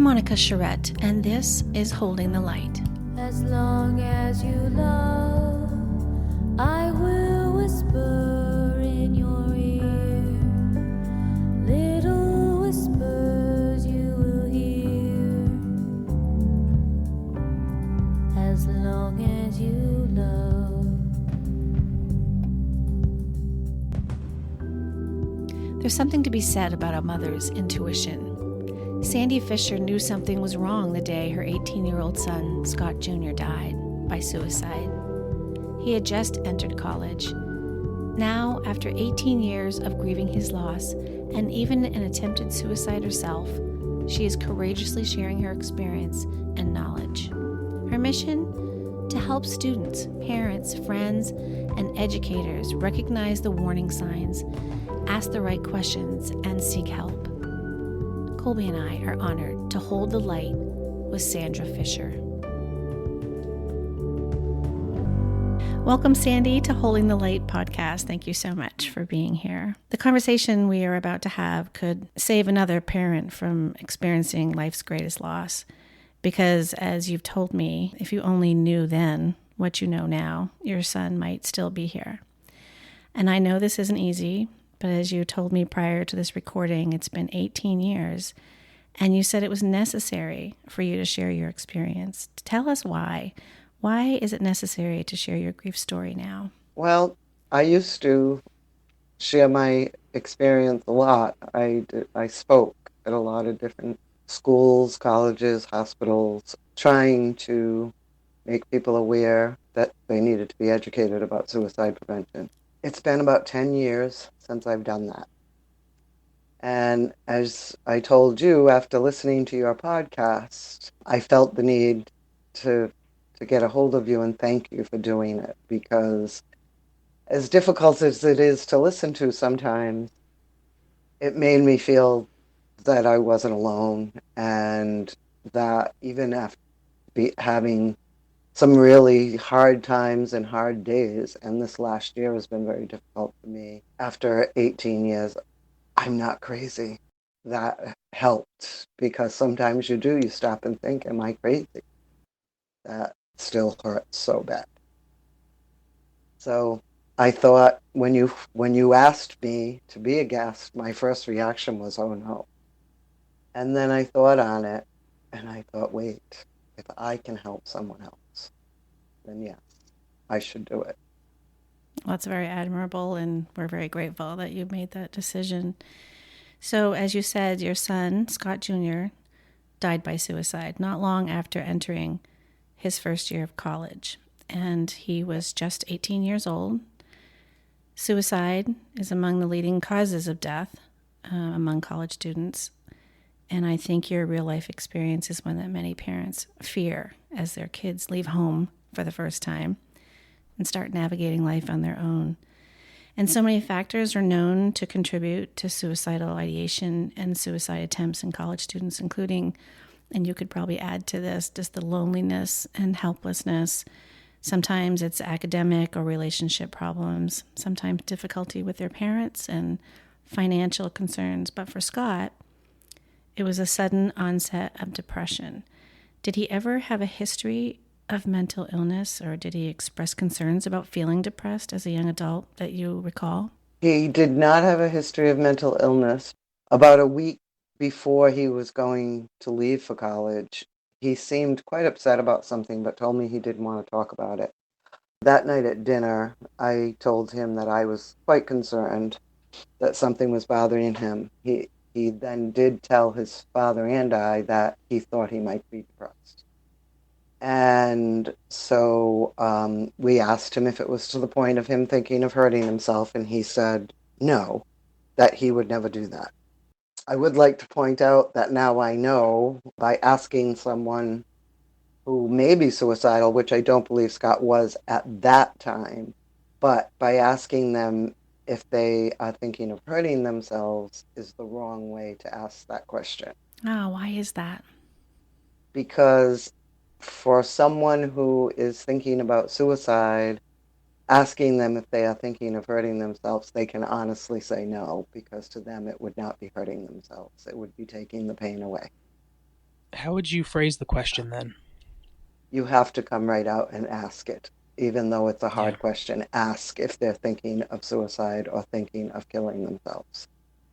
Monica Charette, and this is Holding the Light. As long as you love, I will whisper in your ear. Little whispers you will hear. As long as you love. There's something to be said about a mother's intuition. Sandy Fisher knew something was wrong the day her 18-year-old son, Scott Jr., died by suicide. He had just entered college. Now, after 18 years of grieving his loss, and even an attempted suicide herself, she is courageously sharing her experience and knowledge. Her mission? To help students, parents, friends, and educators recognize the warning signs, ask the right questions, and seek help. Colby and I are honored to hold the light with Sandra Fisher. Welcome, Sandy, to Holding the Light podcast. Thank you so much for being here. The conversation we are about to have could save another parent from experiencing life's greatest loss. Because, as you've told me, if you only knew then what you know now, your son might still be here. And I know this isn't easy, but as you told me prior to this recording, it's been 18 years, and you said it was necessary for you to share your experience. Tell us why. Why is it necessary to share your grief story now? Well, I used to share my experience a lot. I spoke at a lot of different schools, colleges, hospitals, trying to make people aware that they needed to be educated about suicide prevention. It's been about 10 years since I've done that. And as I told you, after listening to your podcast, I felt the need to get a hold of you and thank you for doing it, because as difficult as it is to listen to sometimes, it made me feel that I wasn't alone, and that even after having some really hard times and hard days, and this last year has been very difficult for me. After 18 years, I'm not crazy. That helped, because sometimes you stop and think, am I crazy? That still hurts so bad. So I thought when you asked me to be a guest, my first reaction was, oh no. And then I thought on it, and I thought, wait, if I can help someone else, then yes, I should do it. Well, that's very admirable, and we're very grateful that you made that decision. So, as you said, your son, Scott Jr., died by suicide not long after entering his first year of college, and he was just 18 years old. Suicide is among the leading causes of death among college students, and I think your real-life experience is one that many parents fear as their kids leave home for the first time and start navigating life on their own. And so many factors are known to contribute to suicidal ideation and suicide attempts in college students, including, and you could probably add to this, just the loneliness and helplessness. Sometimes it's academic or relationship problems, sometimes difficulty with their parents and financial concerns. But for Scott, it was a sudden onset of depression. Did he ever have a history of mental illness, or did he express concerns about feeling depressed as a young adult that you recall? He did not have a history of mental illness. About a week before he was going to leave for college, he seemed quite upset about something, but told me he didn't want to talk about it. That night at dinner, I told him that I was quite concerned that something was bothering him. He then did tell his father and I that he thought he might be depressed. And so we asked him if it was to the point of him thinking of hurting himself, and he said no, that he would never do that. I would like to point out that now I know, by asking someone who may be suicidal, which I don't believe Scott was at that time, but by asking them if they are thinking of hurting themselves is the wrong way to ask that question. Oh, why is that? Because for someone who is thinking about suicide, asking them if they are thinking of hurting themselves, they can honestly say no, because to them it would not be hurting themselves. It would be taking the pain away. How would you phrase the question then? You have to come right out and ask it. Even though it's a Yeah. hard question, ask if they're thinking of suicide or thinking of killing themselves.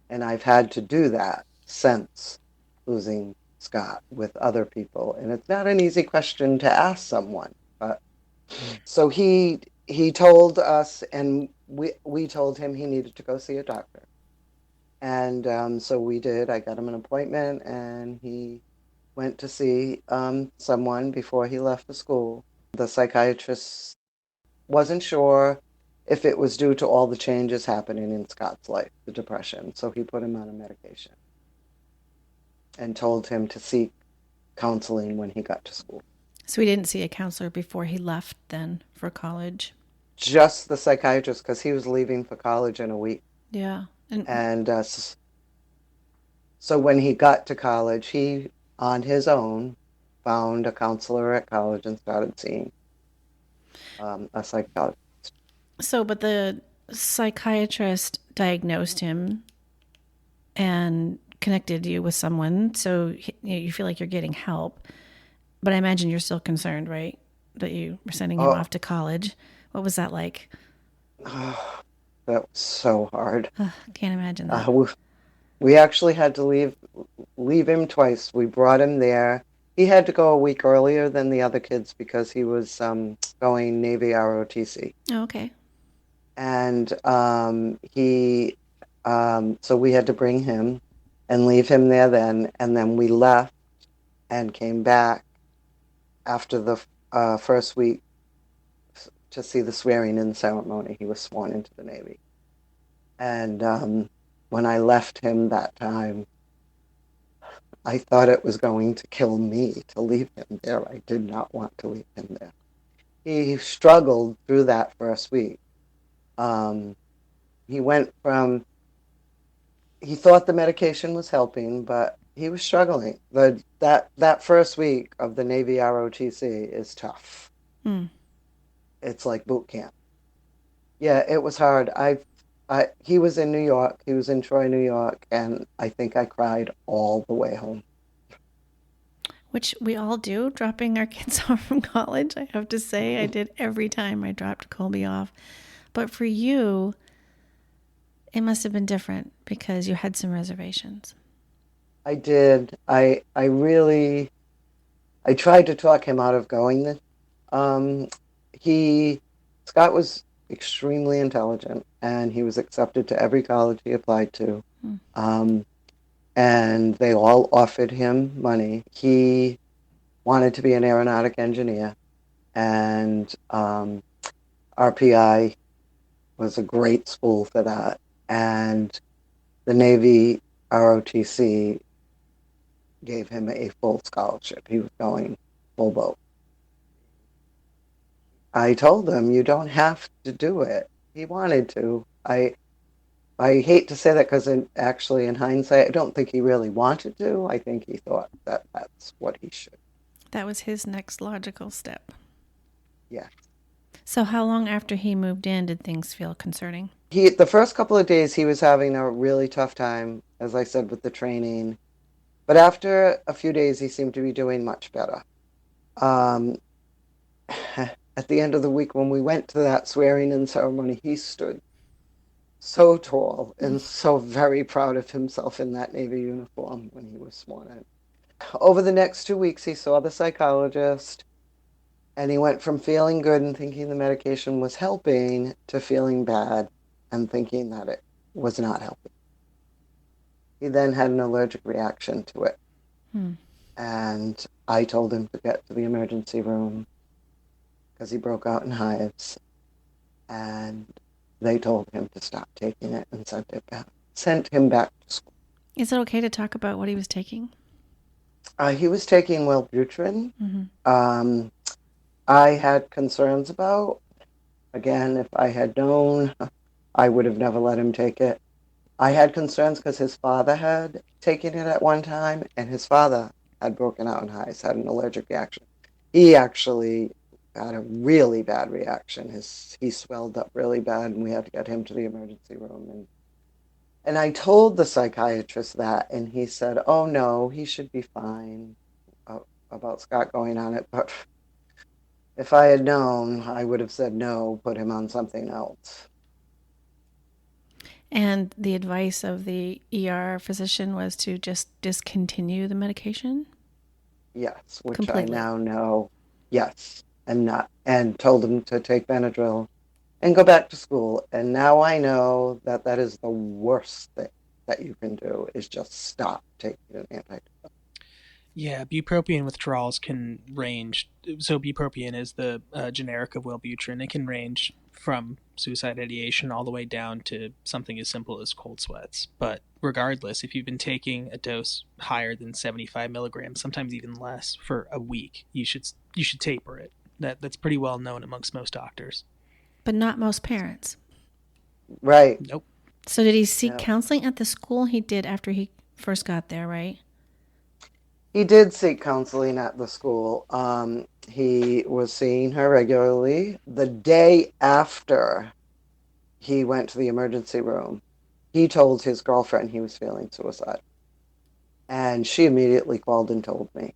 And I've had to do that since losing Scott with other people. And it's not an easy question to ask someone. But Mm. so he told us, and we told him he needed to go see a doctor. And so we did. I got him an appointment, and he went to see someone before he left for school. The psychiatrist wasn't sure if it was due to all the changes happening in Scott's life, the depression. So he put him on a medication and told him to seek counseling when he got to school. So he didn't see a counselor before he left then for college. Just the psychiatrist, because he was leaving for college in a week. Yeah. And And so when he got to college, he, on his own, found a counselor at college and started seeing a psychologist. so, but the psychiatrist diagnosed him and connected you with someone. So you feel like you're getting help. But I imagine you're still concerned, right? That you were sending him Oh, off to college. What was that like? that was so hard. Can't imagine Uh, that. we, we actually had to leave him twice. We brought him there. He had to go a week earlier than the other kids because he was going Navy ROTC. Oh, okay. And so we had to bring him and leave him there then. And then we left and came back after the first week to see the swearing in ceremony. He was sworn into the Navy. And when I left him that time, I thought it was going to kill me to leave him there. I did not want to leave him there. He struggled through that first week. Um, he went from, he thought the medication was helping, but he was struggling. That first week of the Navy ROTC is tough. Hmm. It's like boot camp. Yeah, it was hard. He was in New York. He was in Troy, New York, and I think I cried all the way home. Which we all do, dropping our kids off from college. I have to say, I did every time I dropped Colby off. But for you, it must have been different because you had some reservations. I did. I really I tried to talk him out of going there. He Scott was extremely intelligent, and he was accepted to every college he applied to. Hmm. And they all offered him money. He wanted to be an aeronautic engineer, and RPI was a great school for that. And the Navy ROTC gave him a full scholarship. He was going full boat. I told him, you don't have to do it. He wanted to. I hate to say that because actually, in hindsight, I don't think he really wanted to. I think he thought that that's what he should. That was his next logical step. Yeah. So, how long after he moved in did things feel concerning? The first couple of days he was having a really tough time, as I said, with the training. But after a few days, he seemed to be doing much better. Um, at the end of the week, when we went to that swearing in ceremony, he stood so tall and so very proud of himself in that Navy uniform when he was sworn in. Over the next 2 weeks, he saw the psychologist, and he went from feeling good and thinking the medication was helping to feeling bad and thinking that it was not helping. He then had an allergic reaction to it. Hmm. And I told him to get to the emergency room because he broke out in hives. And they told him to stop taking it and sent him back to school. Is it okay to talk about what he was taking? He was taking Wellbutrin. Mm-hmm. I had concerns about, again, if I had known, I would have never let him take it. I had concerns because his father had taken it at one time, and his father had broken out in hives, had an allergic reaction. He actually had a really bad reaction. He swelled up really bad, and we had to get him to the emergency room. And I told the psychiatrist that, and he said, "Oh no, he should be fine." about Scott going on it, but if I had known, I would have said no, put him on something else. And the advice of the ER physician was to just discontinue the medication Yes, which I completely. now know, yes, and told him to take Benadryl and go back to school. And now I know that that is the worst thing that you can do is just stop taking an antidepressant. Yeah, bupropion withdrawals can range. So bupropion is the generic of Wellbutrin. It can range from suicide ideation all the way down to something as simple as cold sweats. But regardless, if you've been taking a dose higher than 75 milligrams, sometimes even less, for a week, you should taper it. That's pretty well known amongst most doctors. But not most parents. Right. Nope. So did he seek Yeah. counseling at the school? He did after he first got there, right? He did seek counseling at the school. He was seeing her regularly. The day after he went to the emergency room, he told his girlfriend he was feeling suicidal. And she immediately called and told me.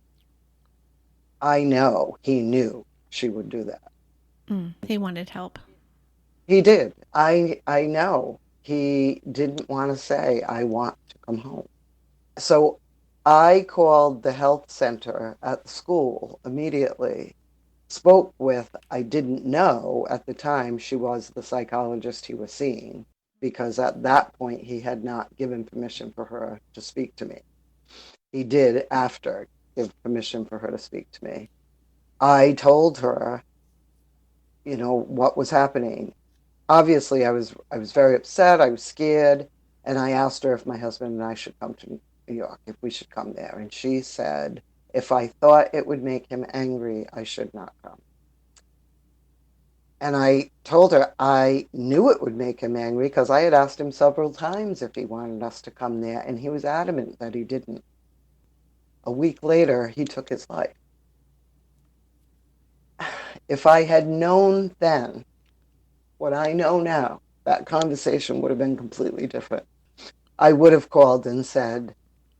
I know he knew she would do that. He wanted help. He did. I know. He didn't want to say, I want to come home. So I called the health center at the school immediately, spoke with, I didn't know at the time she was the psychologist he was seeing, because at that point he had not given permission for her to speak to me. He did after give permission for her to speak to me. I told her, what was happening. Obviously, I was very upset. I was scared, and I asked her if my husband and I should come to New York, if we should come there, and she said if I thought it would make him angry, I should not come. And I told her I knew it would make him angry because I had asked him several times if he wanted us to come there, and he was adamant that he didn't. A week later, he took his life. If I had known then what I know now, that conversation would have been completely different. I would have called and said,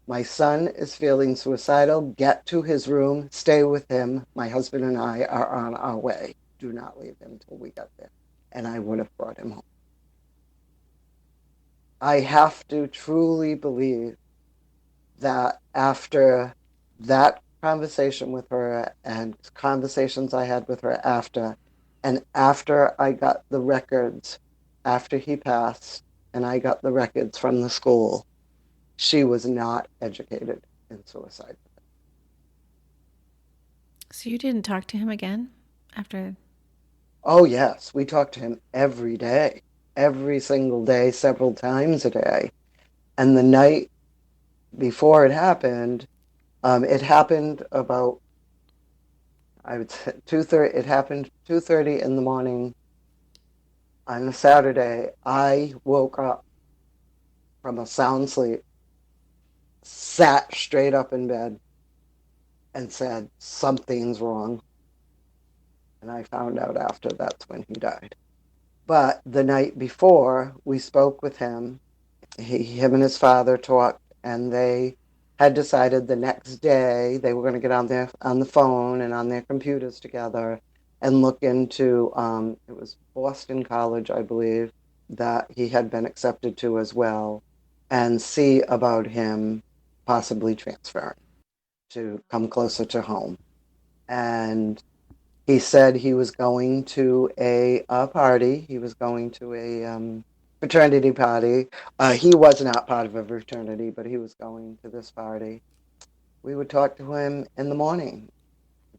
my son is feeling suicidal. Get to his room, stay with him. My husband and I are on our way. Do not leave him till we get there. And I would have brought him home. I have to truly believe that after that conversation with her and conversations I had with her after, and after I got the records, after he passed, and I got the records from the school, she was not educated in suicide. So you didn't talk to him again after? Oh, yes, we talked to him every day, every single day, several times a day. And the night before it happened about, I would say 2:30. It happened 2:30 in the morning on a Saturday. I woke up from a sound sleep, sat straight up in bed, and said, something's wrong. And I found out after that's when he died. But the night before, we spoke with him. Him and his father talked, and they had decided the next day they were going to get on the phone and on their computers together and look into it was Boston College, I believe, that he had been accepted to as well, and see about him possibly transferring to come closer to home. And he said he was going to a party. He was going to a fraternity party. He was not part of a fraternity, but he was going to this party. We would talk to him in the morning.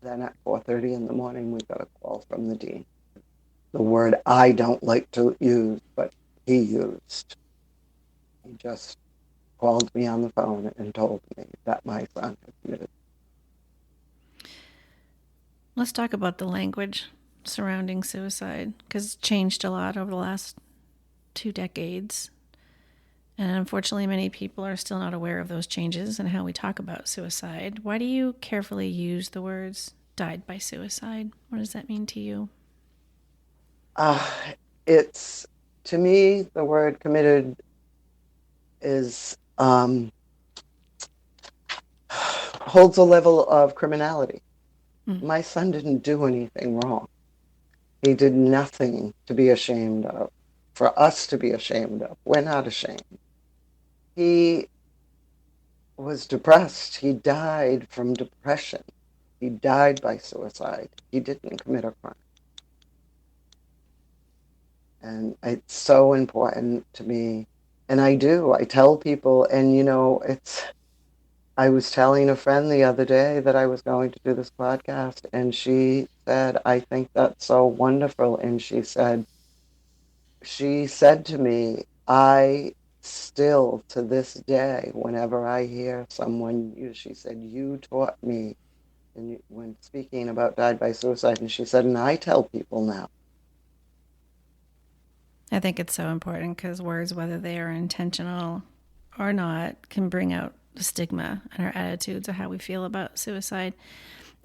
Then at 4:30 in the morning, we got a call from the dean. The word I don't like to use, but he used. He just called me on the phone and told me that my son had committed. Let's talk about the language surrounding suicide because it's changed a lot over the last 2 decades. And unfortunately, many people are still not aware of those changes and how we talk about suicide. Why do you carefully use the words died by suicide? What does that mean to you? Uh, it's, to me, the word committed is holds a level of criminality. Mm. My son didn't do anything wrong. He did nothing to be ashamed of, for us to be ashamed of. We're not ashamed. He was depressed. He died from depression. He died by suicide. He didn't commit a crime. And it's so important to me. And I tell people, and I was telling a friend the other day that I was going to do this podcast, and she said, I think that's so wonderful. And she said to me, I still to this day, whenever I hear someone, she said, you taught me, and when speaking about died by suicide, and she said, and I tell people now. I think it's so important because words, whether they are intentional or not, can bring out the stigma and our attitudes or how we feel about suicide.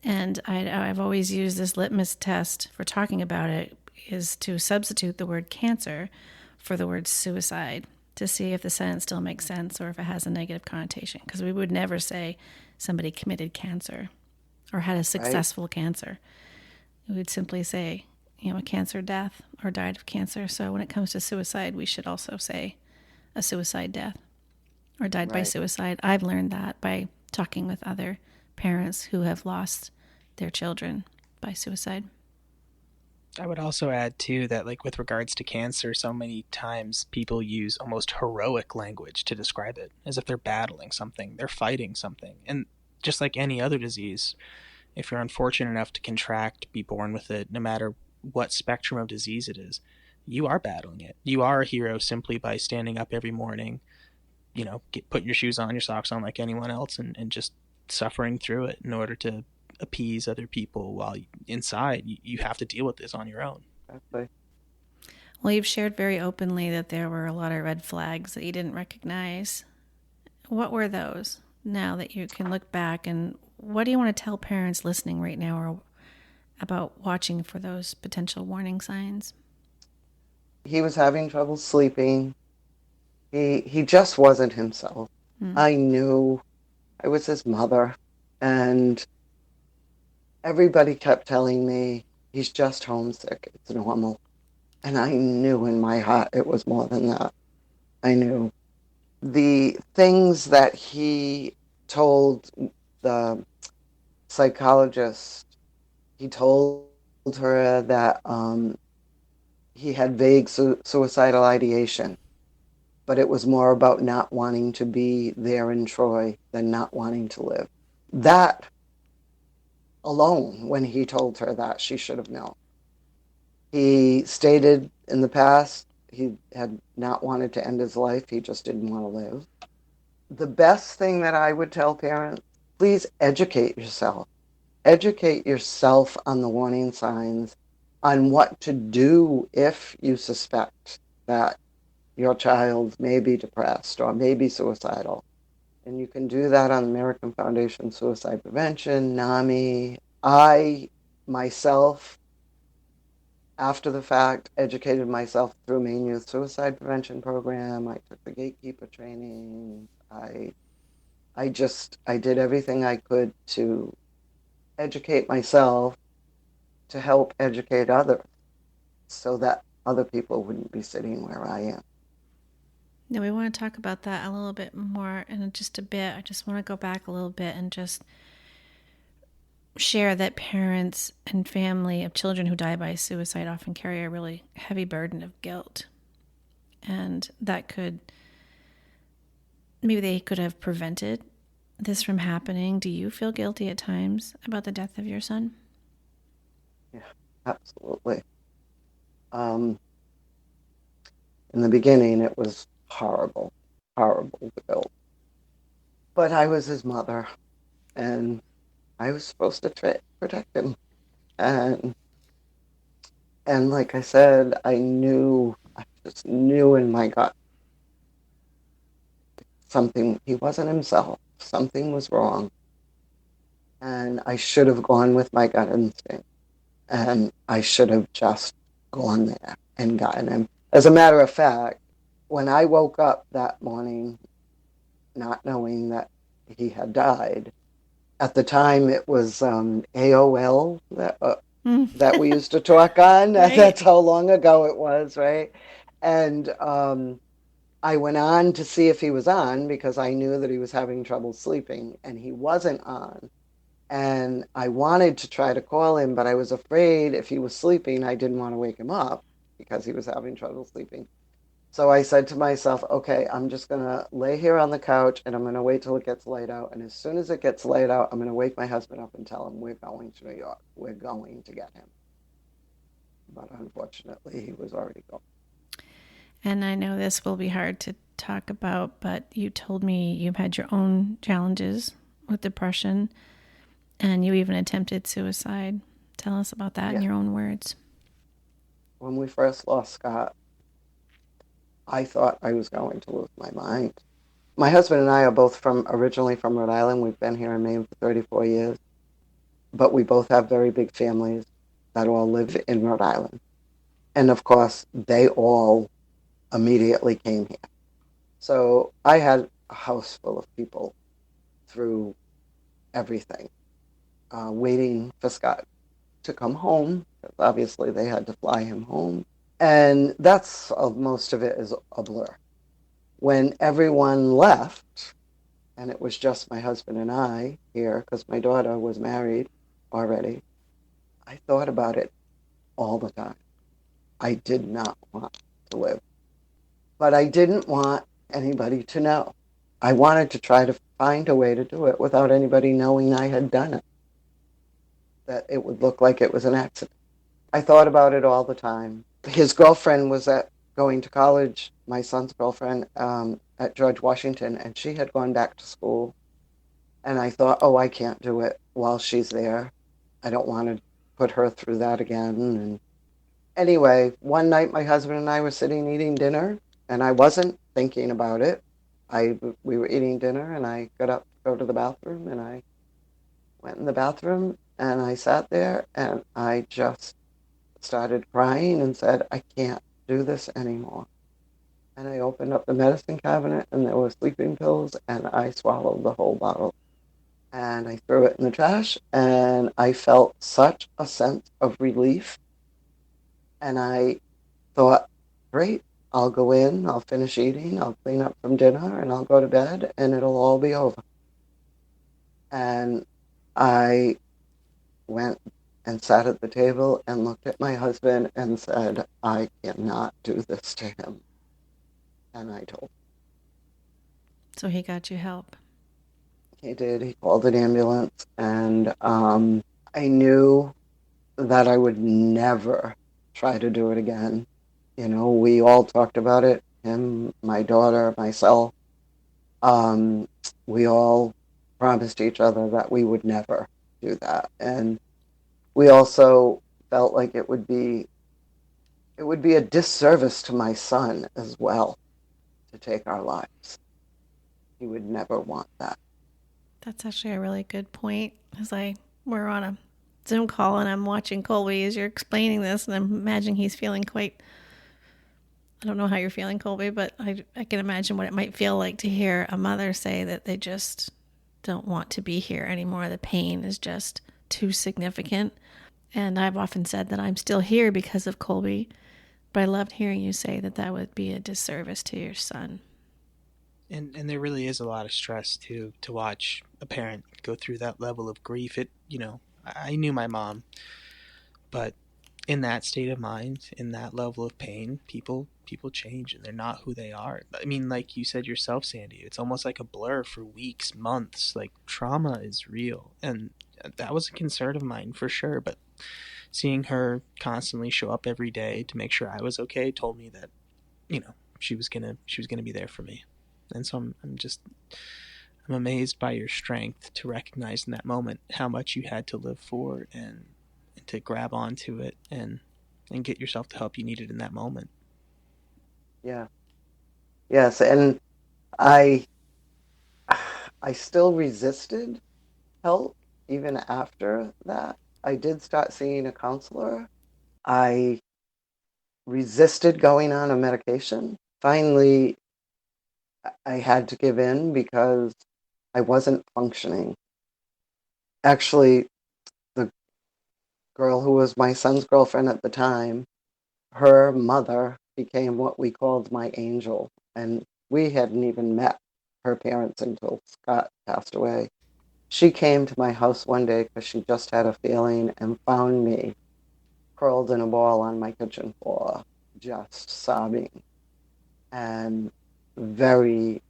And I've always used this litmus test for talking about it is to substitute the word cancer for the word suicide to see if the sentence still makes sense or if it has a negative connotation. Because we would never say somebody committed cancer or had a successful cancer. We would simply say, a cancer death or died of cancer. So when it comes to suicide, we should also say a suicide death or died by suicide. I've learned that by talking with other parents who have lost their children by suicide. I would also add too that, like, with regards to cancer, so many times people use almost heroic language to describe it, as if they're battling something, they're fighting something. And just like any other disease, if you're unfortunate enough to contract, be born with it, no matter what spectrum of disease it is, you are battling it. You are a hero simply by standing up every morning, putting your shoes on, your socks on like anyone else, and just suffering through it in order to appease other people, while inside you have to deal with this on your own. Exactly. Well, you've shared very openly that there were a lot of red flags that you didn't recognize. What were those now that you can look back, and what do you want to tell parents listening right now or about watching for those potential warning signs? He was having trouble sleeping. He just wasn't himself. I knew. I was his mother, and everybody kept telling me, he's just homesick. It's normal. And I knew in my heart it was more than that. I knew. The things that he told the psychologist, he told her that he had vague suicidal ideation, but it was more about not wanting to be there in Troy than not wanting to live. That alone, when he told her that, she should have known. He stated in the past he had not wanted to end his life. He just didn't want to live. The best thing that I would tell parents, please educate yourself. Educate yourself on the warning signs, on what to do if you suspect that your child may be depressed or may be suicidal. And you can do that on American Foundation Suicide Prevention, NAMI. I, myself, after the fact, educated myself through Maine Youth Suicide Prevention Program. I took the gatekeeper training. I did everything I could to educate myself, to help educate others, so that other people wouldn't be sitting where I am. Now, we want to talk about that a little bit more in just a bit. I just want to go back a little bit and just share that parents and family of children who die by suicide often carry a really heavy burden of guilt. And that maybe they could have prevented this from happening. Do you feel guilty at times about the death of your son? Yeah, absolutely. In the beginning, it was horrible, horrible guilt. But I was his mother, and I was supposed to protect him. And like I said, I just knew in my gut he wasn't himself. Something was wrong. And I should have gone with my gut instinct. And I should have just gone there and gotten him. As a matter of fact, when I woke up that morning, not knowing that he had died, At the time, it was AOL Mm. that we used to talk on. Right. That's how long ago it was, right? And I went on to see if he was on because I knew that he was having trouble sleeping, and he wasn't on. And I wanted to try to call him, but I was afraid if he was sleeping, I didn't want to wake him up because he was having trouble sleeping. So I said to myself, okay, I'm just going to lay here on the couch and I'm going to wait till it gets light out. And as soon as it gets light out, I'm going to wake my husband up and tell him we're going to New York. We're going to get him. But unfortunately, he was already gone. And I know this will be hard to talk about, but you told me you've had your own challenges with depression and you even attempted suicide. Tell us about that in Yeah. your own words. When we first lost Scott, I thought I was going to lose my mind. My husband and I are both originally from Rhode Island. We've been here in Maine for 34 years, but we both have very big families that all live in Rhode Island. And of course, they all immediately came here. So I had a house full of people through everything, waiting for Scott to come home, because obviously they had to fly him home. And that's most of it is a blur. When everyone left, and it was just my husband and I here, because my daughter was married already, I thought about it all the time. I did not want to live, but I didn't want anybody to know. I wanted to try to find a way to do it without anybody knowing I had done it, that it would look like it was an accident. I thought about it all the time. His girlfriend was going to college, my son's girlfriend, at George Washington, and she had gone back to school. And I thought, oh, I can't do it while she's there. I don't want to put her through that again. And anyway, one night my husband and I were sitting eating dinner, and I wasn't thinking about it. We were eating dinner, and I got up to go to the bathroom, and I went in the bathroom, and I sat there, and I just started crying and said, I can't do this anymore. And I opened up the medicine cabinet, and there were sleeping pills, and I swallowed the whole bottle. And I threw it in the trash, and I felt such a sense of relief. And I thought, great, I'll go in, I'll finish eating, I'll clean up from dinner, and I'll go to bed, and it'll all be over. And I went and sat at the table and looked at my husband and said, I cannot do this to him. And I told him. So he got you help. He did. He called an ambulance, and I knew that I would never try to do it again. You know, we all talked about it, him, my daughter, myself. We all promised each other that we would never do that. And we also felt like it would be a disservice to my son as well to take our lives. He would never want that. That's actually a really good point. We're on a Zoom call and I'm watching Colby as you're explaining this, and I'm imagining he's feeling quite. I don't know how you're feeling, Colby, but I can imagine what it might feel like to hear a mother say that they just don't want to be here anymore. The pain is just too significant. And I've often said that I'm still here because of Colby, but I loved hearing you say that that would be a disservice to your son. And there really is a lot of stress too to watch a parent go through that level of grief. I knew my mom, but in that state of mind, in that level of pain, people change and they're not who they are. I mean, like you said yourself, Sandy, it's almost like a blur for weeks, months. Like, trauma is real, and that was a concern of mine for sure. But seeing her constantly show up every day to make sure I was okay told me that, she was gonna be there for me. And so I'm amazed by your strength to recognize in that moment how much you had to live for, and to grab onto it and get yourself the help you needed in that moment. Yeah. Yes, and I still resisted help even after that. I did start seeing a counselor. I resisted going on a medication. Finally, I had to give in because I wasn't functioning. Actually, the girl who was my son's girlfriend at the time, her mother became what we called my angel. And we hadn't even met her parents until Scott passed away. She came to my house one day because she just had a feeling and found me curled in a ball on my kitchen floor, just sobbing, and very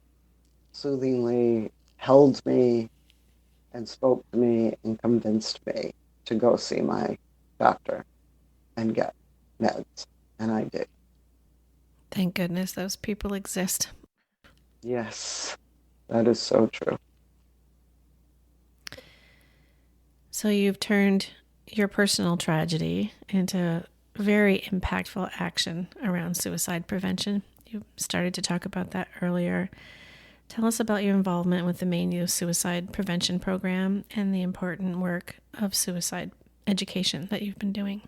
soothingly held me and spoke to me and convinced me to go see my doctor and get meds. And I did. Thank goodness those people exist. Yes, that is so true. So you've turned your personal tragedy into very impactful action around suicide prevention. You started to talk about that earlier. Tell us about your involvement with the Maine Youth Suicide Prevention Program and the important work of suicide education that you've been doing.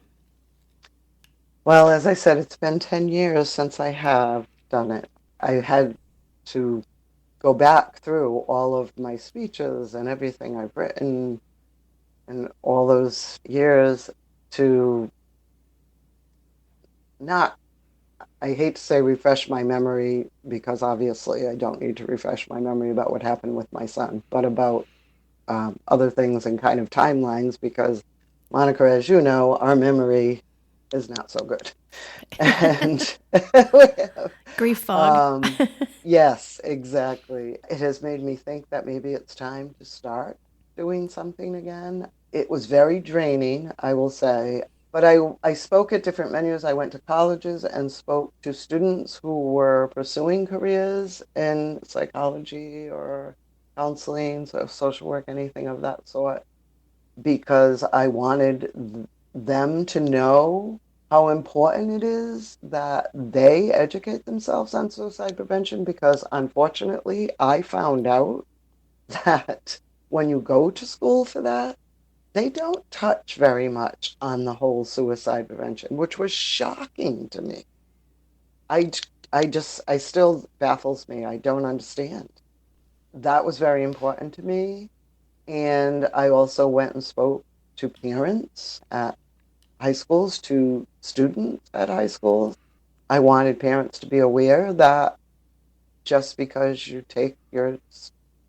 Well, as I said, it's been 10 years since I have done it. I had to go back through all of my speeches and everything I've written in all those years to not, I hate to say refresh my memory because obviously I don't need to refresh my memory about what happened with my son, but about other things and kind of timelines because, Monica, as you know, our memory is not so good. And we have, Grief fog. um, yes, exactly. It has made me think that maybe it's time to start doing something again. It was very draining, I will say, but I spoke at different venues. I went to colleges and spoke to students who were pursuing careers in psychology or counseling, so social work, anything of that sort, because I wanted them to know how important it is that they educate themselves on suicide prevention because unfortunately I found out that when you go to school for that, they don't touch very much on the whole suicide prevention, which was shocking to me. I, I still baffles me. I don't understand. That was very important to me. And I also went and spoke to parents at high schools, to students at high schools. I wanted parents to be aware that just because you take your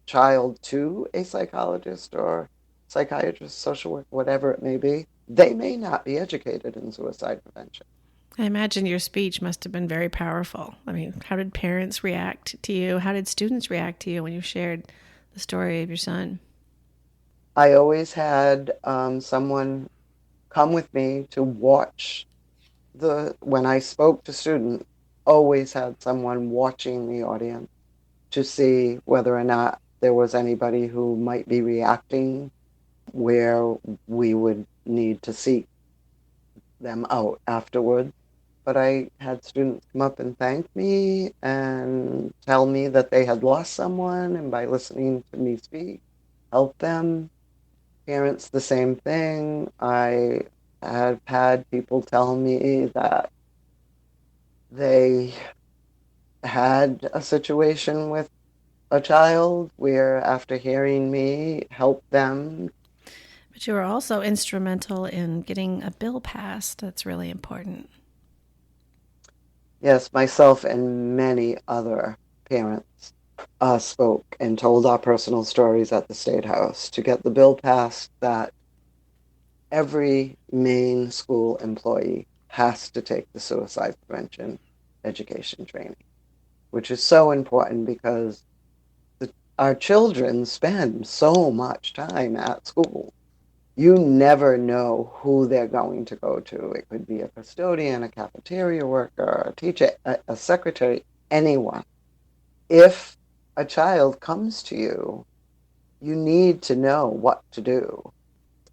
child to a psychologist or psychiatrist, social work, whatever it may be, they may not be educated in suicide prevention. I imagine your speech must have been very powerful. I mean, how did parents react to you? How did students react to you when you shared the story of your son? I always had someone come with me to watch when I spoke to students, always had someone watching the audience to see whether or not there was anybody who might be reacting where we would need to seek them out afterwards. But I had students come up and thank me and tell me that they had lost someone, and by listening to me speak, help them. Parents, the same thing. I have had people tell me that they had a situation with a child where, after hearing me help them. But you were also instrumental in getting a bill passed. That's really important. Yes, myself and many other parents spoke and told our personal stories at the State House to get the bill passed that every Maine school employee has to take the suicide prevention education training, which is so important because our children spend so much time at school. You never know who they're going to go to. It could be a custodian, a cafeteria worker, a teacher, a secretary, anyone. If a child comes to you, you need to know what to do.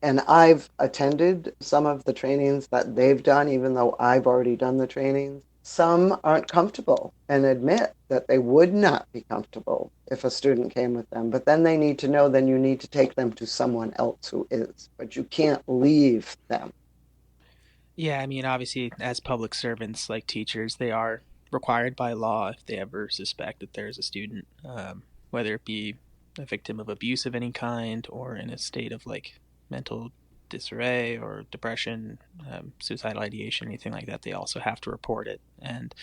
And I've attended some of the trainings that they've done, even though I've already done the trainings. Some aren't comfortable and admit that they would not be comfortable if a student came with them. But then they need to know, then you need to take them to someone else who is. But you can't leave them. Yeah, I mean, obviously, as public servants like teachers, they are required by law if they ever suspect that there's a student, whether it be a victim of abuse of any kind or in a state of like mental disarray or depression, suicidal ideation, anything like that, they also have to report it. And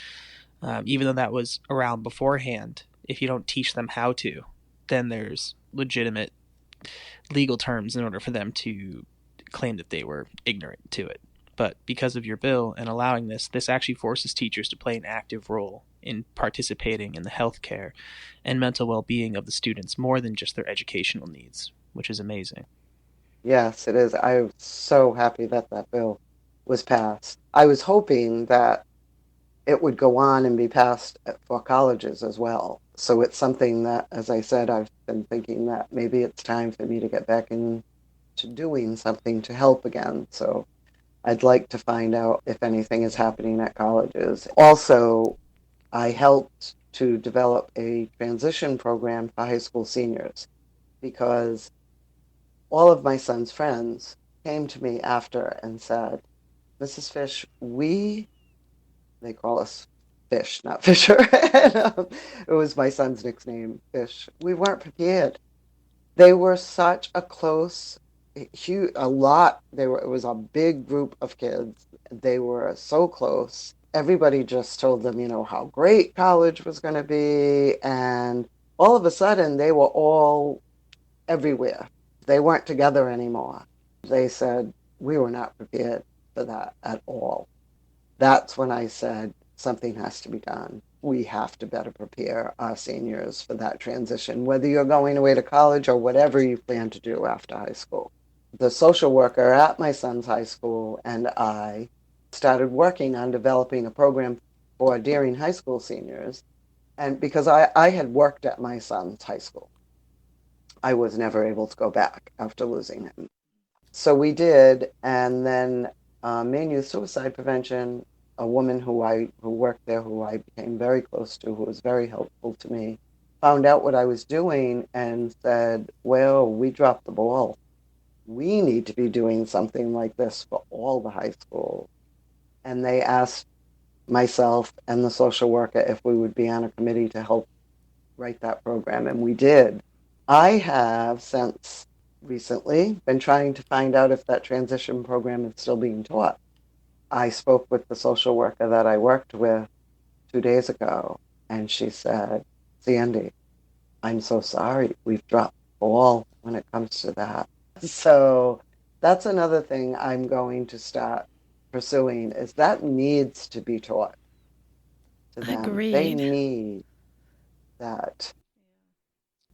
even though that was around beforehand, if you don't teach them how to, then there's legitimate legal terms in order for them to claim that they were ignorant to it. But because of your bill and allowing this actually forces teachers to play an active role in participating in the healthcare and mental well-being of the students more than just their educational needs, which is amazing. Yes, it is. I'm so happy that that bill was passed. I was hoping that it would go on and be passed for colleges as well. So it's something that, as I said, I've been thinking that maybe it's time for me to get back into doing something to help again. So I'd like to find out if anything is happening at colleges. Also, I helped to develop a transition program for high school seniors because all of my son's friends came to me after and said, Mrs. Fish, they call us Fish, not Fisher. And, it was my son's nickname, Fish. We weren't prepared. They were such a close, huge, a lot. It was a big group of kids. They were so close. Everybody just told them, how great college was going to be. And all of a sudden, they were all everywhere. They weren't together anymore. They said, we were not prepared for that at all. That's when I said, something has to be done. We have to better prepare our seniors for that transition, whether you're going away to college or whatever you plan to do after high school. The social worker at my son's high school and I started working on developing a program for Deering High School seniors. And because I had worked at my son's high school, I was never able to go back after losing him. So we did, and then Maine Youth Suicide Prevention, a woman who worked there, who I became very close to, who was very helpful to me, found out what I was doing and said, well, we dropped the ball. We need to be doing something like this for all the high schools. And they asked myself and the social worker if we would be on a committee to help write that program, and we did. I have since recently been trying to find out if that transition program is still being taught. I spoke with the social worker that I worked with 2 days ago, and she said, Sandy, I'm so sorry. We've dropped the ball when it comes to that. So that's another thing I'm going to start pursuing is that needs to be taught to them. They Agreed. need that.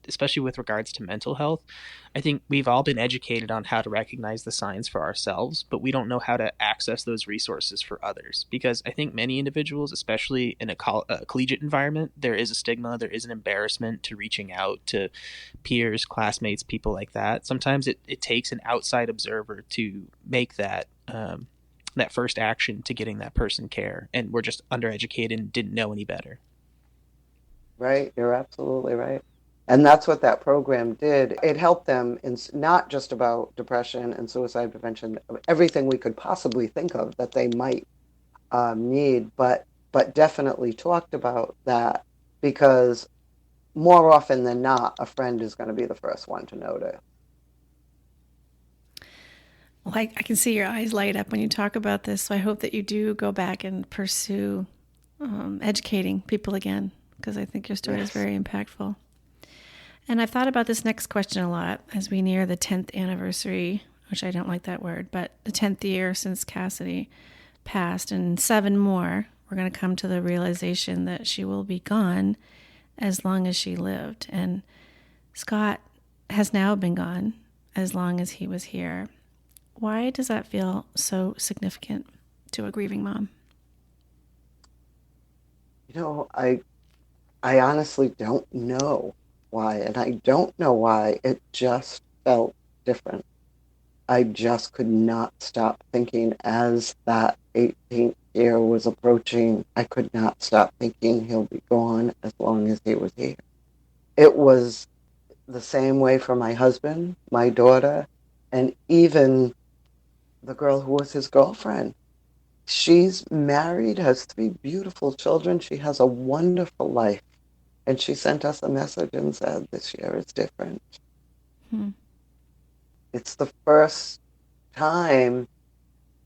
Especially with regards to mental health, I think we've all been educated on how to recognize the signs for ourselves, but we don't know how to access those resources for others. Because I think many individuals, especially in a collegiate environment, there is a stigma, there is an embarrassment to reaching out to peers, classmates, people like that. Sometimes it takes an outside observer to make that first action to getting that person care, and we're just undereducated and didn't know any better. Right, you're absolutely right. And that's what that program did. It helped them in not just about depression and suicide prevention, everything we could possibly think of that they might need, but definitely talked about that because more often than not, a friend is going to be the first one to notice. Well, I can see your eyes light up when you talk about this. So I hope that you do go back and pursue educating people again, because I think your story is very impactful. And I've thought about this next question a lot as we near the 10th anniversary, which I don't like that word, but the 10th year since Cassidy passed, and 7 more, we're going to come to the realization that she will be gone as long as she lived. And Scott has now been gone as long as he was here. Why does that feel so significant to a grieving mom? I honestly don't know why, and I don't know why. It just felt different. I just could not stop thinking as that 18th year was approaching. I could not stop thinking he'll be gone as long as he was here. It was the same way for my husband, my daughter, and even the girl who was his girlfriend. She's married, has 3 beautiful children. She has a wonderful life. And she sent us a message and said, this year is different. Hmm. It's the first time,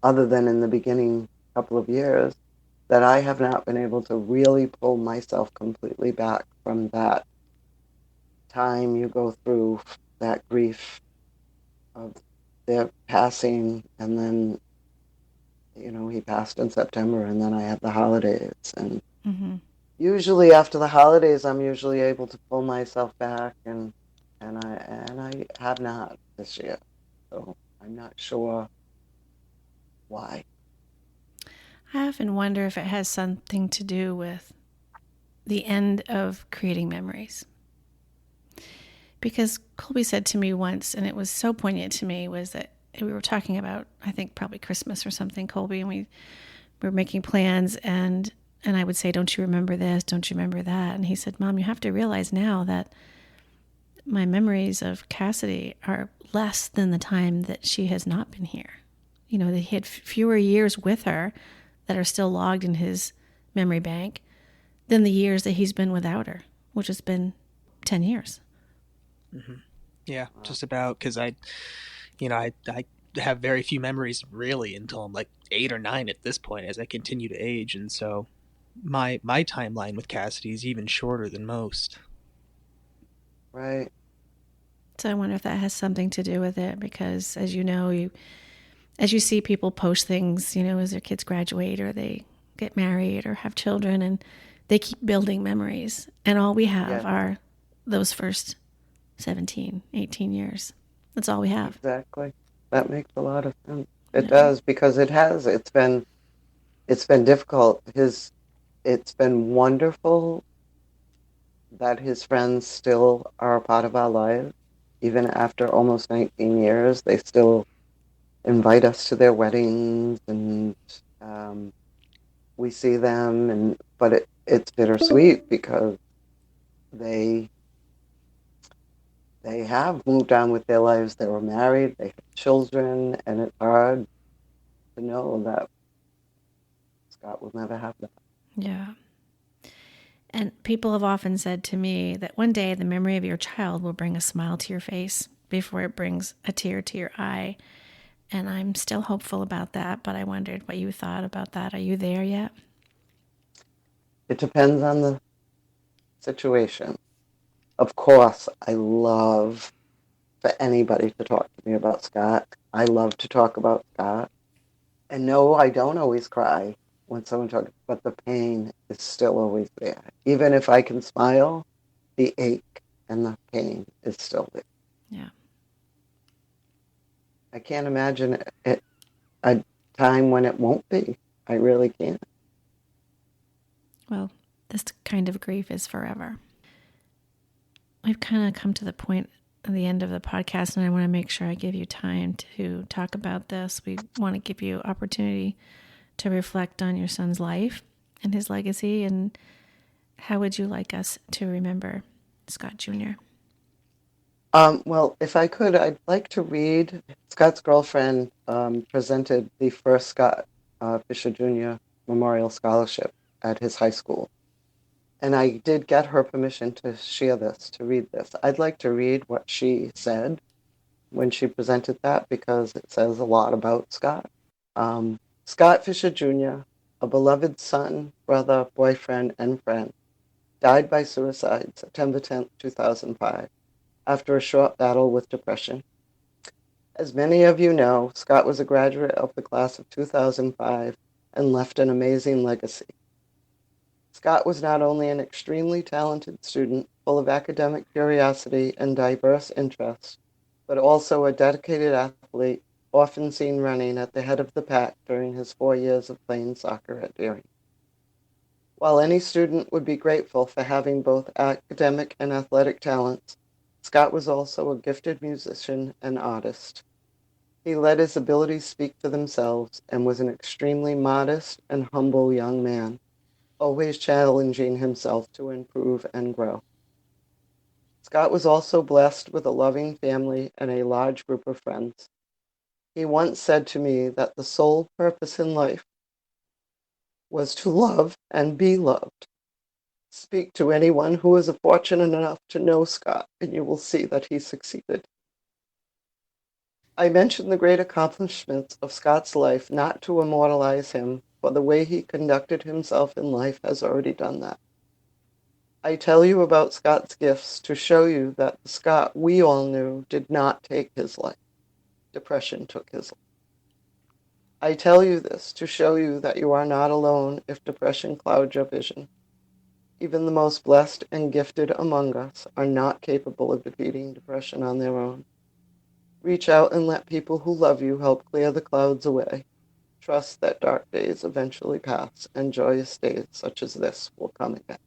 other than in the beginning couple of years, that I have not been able to really pull myself completely back from that time you go through, that grief of their passing, and then, he passed in September, and then I had the holidays. And Hmm. usually after the holidays, I'm usually able to pull myself back, and I have not this year. So I'm not sure why. I often wonder if it has something to do with the end of creating memories. Because Colby said to me once, and it was so poignant to me, was that we were talking about, I think probably Christmas or something, Colby, and we were making plans, and I would say, don't you remember this? Don't you remember that? And he said, Mom, you have to realize now that my memories of Cassidy are less than the time that she has not been here. That he had fewer years with her that are still logged in his memory bank than the years that he's been without her, which has been 10 years. Mm-hmm. Yeah, just about, because I have very few memories really until I'm like 8 or 9 at this point as I continue to age, and so my timeline with Cassidy is even shorter than most. Right. So I wonder if that has something to do with it, because as you know, as you see people post things, as their kids graduate or they get married or have children, and they keep building memories. And all we have Yeah, are those first 17, 18 years. That's all we have. exactly. That makes a lot of sense. It Yeah. does, because it's been difficult. It's been wonderful that his friends still are a part of our lives. Even after almost 19 years, they still invite us to their weddings, and um, we see them. But it's bittersweet because they they have moved on with their lives. They were married, they have children, and it's hard to know that Scott will never have that. Yeah. And people have often said to me that one day the memory of your child will bring a smile to your face before it brings a tear to your eye. And I'm still hopeful about that, but I wondered what you thought about that. Are you there yet? It depends on the situation. Of course, I love for anybody to talk to me about Scott. I love to talk about Scott. And no, I don't always cry when someone talks, but the pain is still always there. Even if I can smile, the ache and the pain is still there. Yeah. I can't imagine a time when it won't be. I really can't. Well, this kind of grief is forever. We've kind of come to the point at the end of the podcast, and I want to make sure I give you time to talk about this. We want to give you opportunity to reflect on your son's life and his legacy, and how would you like us to remember Scott Jr.? Well, if I could, I'd like to read. Scott's girlfriend presented the first Scott Fisher Jr. Memorial Scholarship at his high school. And I did get her permission to share this, to read this. I'd like to read what she said when she presented that, because it says a lot about Scott. Scott Fisher Jr., a beloved son, brother, boyfriend, and friend, died by suicide September 10th, 2005, after a short battle with depression. As many of you know, Scott was a graduate of the class of 2005 and left an amazing legacy. Scott was not only an extremely talented student, full of academic curiosity and diverse interests, but also a dedicated athlete, often seen running at the head of the pack during his 4 years of playing soccer at Deering. While any student would be grateful for having both academic and athletic talents, Scott was also a gifted musician and artist. He let his abilities speak for themselves and was an extremely modest and humble young man, always challenging himself to improve and grow. Scott was also blessed with a loving family and a large group of friends. He once said to me that the sole purpose in life was to love and be loved. Speak to anyone who is fortunate enough to know Scott, and you will see that he succeeded. I mention the great accomplishments of Scott's life not to immortalize him, for the way he conducted himself in life has already done that. I tell you about Scott's gifts to show you that the Scott we all knew did not take his life. Depression took his life. I tell you this to show you that you are not alone if depression clouds your vision. Even the most blessed and gifted among us are not capable of defeating depression on their own. Reach out and let people who love you help clear the clouds away. Trust that dark days eventually pass and joyous days such as this will come again.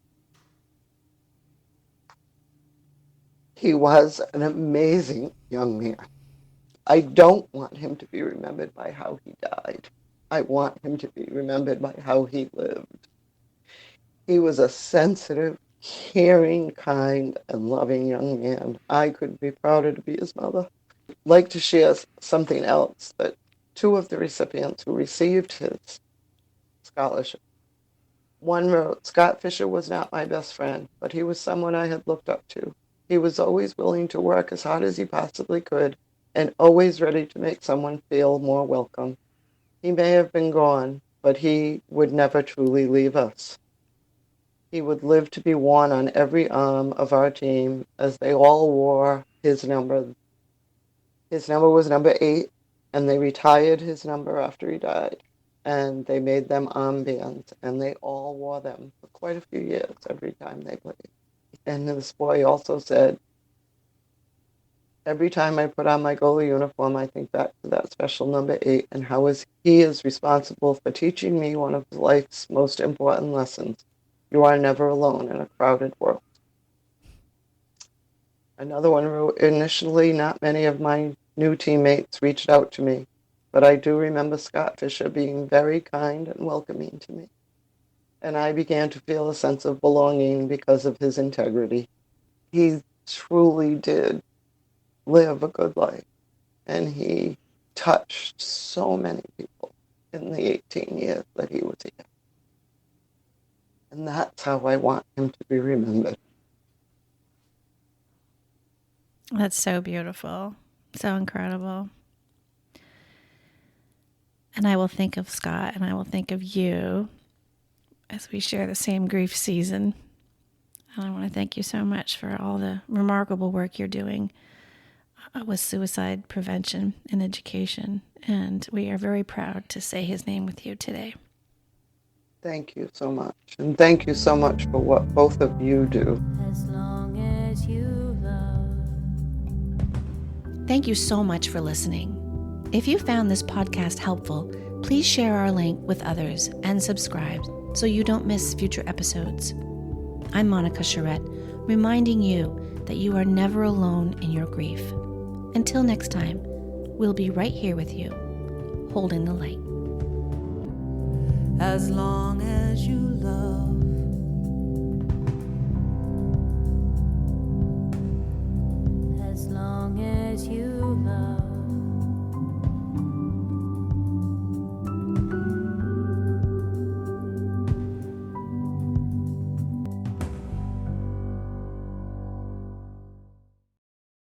He was an amazing young man. I don't want him to be remembered by how he died. I want him to be remembered by how he lived. He was a sensitive, caring, kind, and loving young man. I couldn't be prouder to be his mother. I'd like to share something else, that two of the recipients who received his scholarship. One wrote, "Scott Fisher was not my best friend, but he was someone I had looked up to. He was always willing to work as hard as he possibly could and always ready to make someone feel more welcome. He may have been gone, but he would never truly leave us. He would live to be worn on every arm of our team as they all wore his number. His number was number 8, and they retired his number after he died. And they made them armbands, and they all wore them for quite a few years every time they played." And this boy also said, "Every time I put on my goalie uniform, I think back to that special number 8 and how he is responsible for teaching me one of life's most important lessons. You are never alone in a crowded world." Another one wrote, "Initially, not many of my new teammates reached out to me, but I do remember Scott Fisher being very kind and welcoming to me. And I began to feel a sense of belonging because of his integrity. He truly did live a good life, and he touched so many people in the 18 years that he was here. And that's how I want him to be remembered." That's so beautiful. So incredible. And I will think of Scott and I will think of you as we share the same grief season. And I want to thank you so much for all the remarkable work you're doing with suicide prevention and education. And we are very proud to say his name with you today. Thank you so much. And thank you so much for what both of you do. As long as you love. Thank you so much for listening. If you found this podcast helpful, please share our link with others and subscribe so you don't miss future episodes. I'm Monica Charette, reminding you that you are never alone in your grief. Until next time, we'll be right here with you, holding the light. As long as you love.